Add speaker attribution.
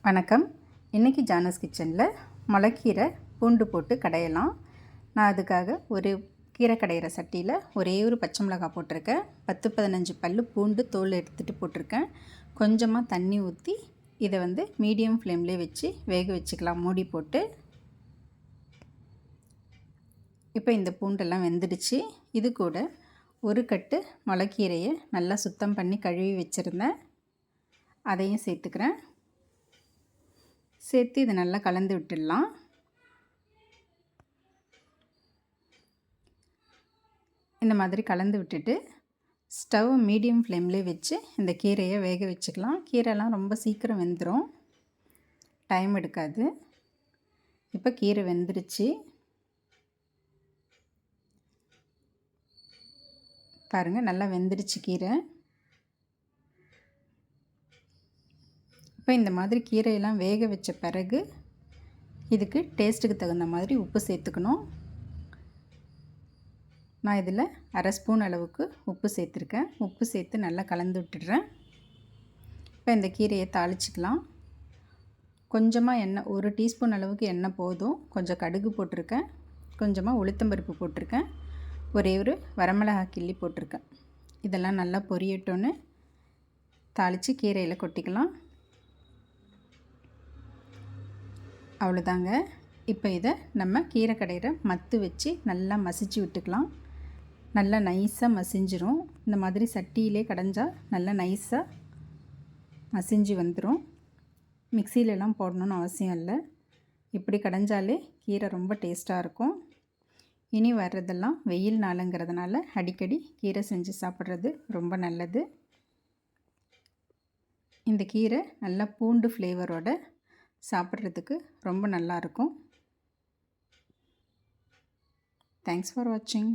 Speaker 1: வணக்கம். இன்றைக்கி ஜானஸ் கிச்சனில் முளைக்கீரை பூண்டு போட்டு கடையலாம். நான் அதுக்காக ஒரு கீரை கடையிற சட்டியில் ஒரே ஒரு பச்சை மிளகாய் போட்டிருக்கேன். 10-15 பல் பூண்டு தோல் எடுத்துகிட்டு போட்டிருக்கேன். கொஞ்சமாக தண்ணி ஊற்றி இதை மீடியம் ஃப்ளேம்லேயே வச்சு வேக வச்சுக்கலாம் மூடி போட்டு. இப்போ இந்த பூண்டெல்லாம் வெந்துடுச்சு. இது கூட ஒரு கட்டு முளைக்கீரையை நல்லா சுத்தம் பண்ணி கழுவி வச்சுருந்தேன். அதையும் சேர்த்துக்கிறேன். சேர்த்து இதை நல்லா கலந்து விட்டுடலாம். இந்த மாதிரி கலந்து விட்டுட்டு ஸ்டவ் மீடியம் ஃப்ளேம்லேயே வச்சு இந்த கீரையை வேக வச்சுக்கலாம். கீரைலாம் ரொம்ப சீக்கிரம் வெந்துடும், டைம் எடுக்காது. இப்போ கீரை வெந்துருச்சு பாருங்கள், நல்லா வெந்துடுச்சு கீரை. இப்போ இந்த மாதிரி கீரையெல்லாம் வேக வச்ச பிறகு இதுக்கு டேஸ்ட்டுக்கு தகுந்த மாதிரி உப்பு சேர்த்துக்கணும். நான் இதில் 1/2 ஸ்பூன் அளவுக்கு உப்பு சேர்த்துருக்கேன். உப்பு சேர்த்து நல்லா கலந்து விட்டுடுறேன். இப்போ இந்த கீரையை தாளிச்சிக்கலாம். கொஞ்சமாக எண்ணெய், 1 டீஸ்பூன் அளவுக்கு எண்ணெய் போதும். கொஞ்சம் கடுகு போட்டிருக்கேன், கொஞ்சமாக உளுத்தம்பருப்பு போட்டிருக்கேன், ஒரே ஒரு வரமிளகாய் கிள்ளி போட்டிருக்கேன். இதெல்லாம் நல்லா பொரியட்டோன்னு தாளித்து கீரையில் கொட்டிக்கலாம். அவ்வளோதாங்க. இப்போ இதை நம்ம கீரை கடையிற மத்து வச்சு நல்லா மசிச்சு விட்டுக்கலாம். நல்லா நைஸாக மசிஞ்சிரும். இந்த மாதிரி சட்டியிலே கடைஞ்சால் நல்லா நைஸாக மசிஞ்சு வந்துடும். மிக்சியிலலாம் போடணுன்னு அவசியம் இல்லை. இப்படி கடைஞ்சாலே கீரை ரொம்ப டேஸ்ட்டாக இருக்கும். இனி வர்றதெல்லாம் வெயில் நாளுங்கிறதுனால அடிக்கடி கீரை செஞ்சு சாப்பிட்றது ரொம்ப நல்லது. இந்த கீரை நல்லா பூண்டு ஃப்ளேவரோட சாப்பிட்றதுக்கு ரொம்ப நல்லாயிருக்கும். தேங்க்ஸ் ஃபார் வாட்சிங்.